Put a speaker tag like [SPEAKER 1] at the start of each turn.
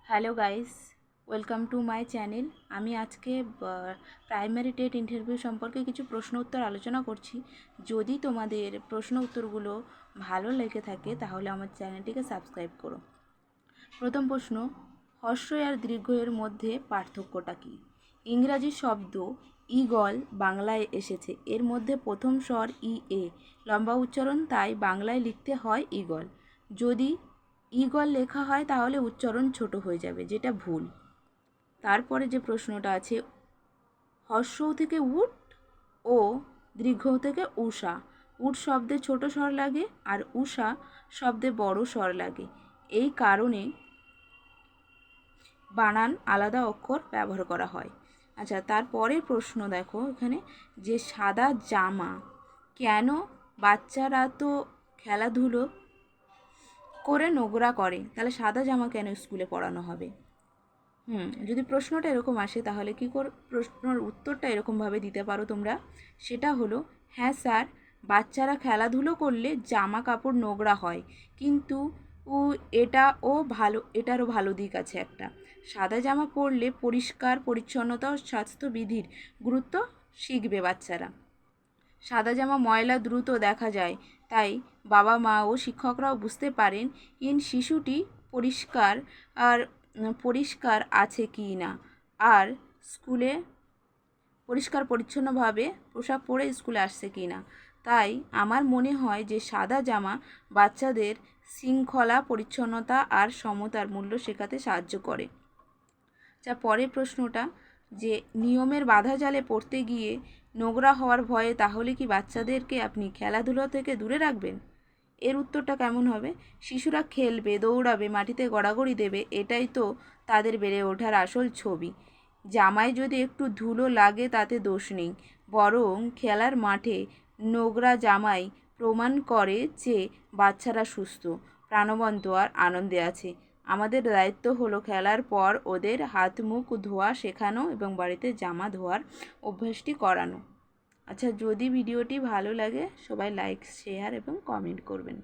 [SPEAKER 1] Hello guys, welcome to my channel. আমি আজকে primary TET interview সম্পর্কে কিছু প্রশ্ন উত্তর আলোচনা করছি। যদি তোমাদের প্রশ্ন উত্তরগুলো ভালো লেগে থাকে তাহলে আমার চ্যানেলটিকে সাবস্ক্রাইব করো। প্রথম প্রশ্ন, হ্রস্ব আর দীর্ঘ এর মধ্যে পার্থক্যটা কী? ইংরাজি শব্দ ঈগল বাংলায় এসেছে। এর মধ্যে প্রথম স্বর এ লম্বা উচ্চারণ, তাই বাংলায় লিখতে হয় ঈগল। যদি ঈগল লেখা হয় তাহলে উচ্চারণ ছোট হয়ে যাবে, যেটা ভুল। তারপরে যে প্রশ্নটা আছে, হ্রস্ব থেকে উট ও দীর্ঘ থেকে উষা। উট শব্দে ছোট স্বর লাগে আর উষা শব্দে বড় স্বর লাগে। এই কারণে বানান আলাদা অক্ষর ব্যবহার করা হয়। আচ্ছা, তারপরের প্রশ্ন দেখো এখানে, যে সাদা জামা কেন বাচ্চারা তো খেলাধুলো করে নোংরা করে, তাহলে সাদা জামা কেন স্কুলে পরানো হবে? যদি প্রশ্নটা এরকম আসে তাহলে কী করে প্রশ্নের উত্তরটা এরকমভাবে দিতে পারো তোমরা। সেটা হলো, হ্যাঁ স্যার, বাচ্চারা খেলাধুলো করলে জামা কাপড় নোংরা হয়, কিন্তু এটারও ভালো দিক আছে একটা। সাদা জামা পরলে পরিষ্কার পরিচ্ছন্নতা ও স্বাস্থ্যবিধির গুরুত্ব শিখবে বাচ্চারা। সাদা জামা ময়লা দ্রুত দেখা যায়, তাই বাবা মা ও শিক্ষকরাও বুঝতে পারেন শিশুটি পরিষ্কার আর পরিষ্কার আছে কি না, আর স্কুলে পরিষ্কার পরিচ্ছন্নভাবে পোশাক পরে স্কুলে আসছে কি না। তাই আমার মনে হয় যে সাদা জামা বাচ্চাদের শৃঙ্খলা, পরিচ্ছন্নতা আর সমতার মূল্য শেখাতে সাহায্য করে। যা পরের প্রশ্নটা, যে নিয়মের বাধা জালে পড়তে গিয়ে নোংরা হওয়ার ভয়ে তাহলে কি বাচ্চাদেরকে আপনি খেলাধুলো থেকে দূরে রাখবেন? এর উত্তরটা কেমন হবে? শিশুরা খেলবে, দৌড়াবে, মাটিতে গড়াগড়ি দেবে, এটাই তো তাদের বেড়ে ওঠার আসল ছবি। জামায় যদি একটু ধুলো লাগে তাতে দোষ নেই, বরং খেলার মাঠে নোংরা জামাই প্রমাণ করে যে বাচ্চারা সুস্থ, প্রাণবন্ত আর আনন্দে আছে। আমাদের দায়িত্ব হলো খেলার পর ওদের হাত মুখ ধোয়া শেখানো এবং বাড়িতে জামা ধোয়ার অভ্যাসটি করানো। আচ্ছা, যদি ভিডিওটি ভালো লাগে সবাই লাইক, শেয়ার এবং কমেন্ট করবেন।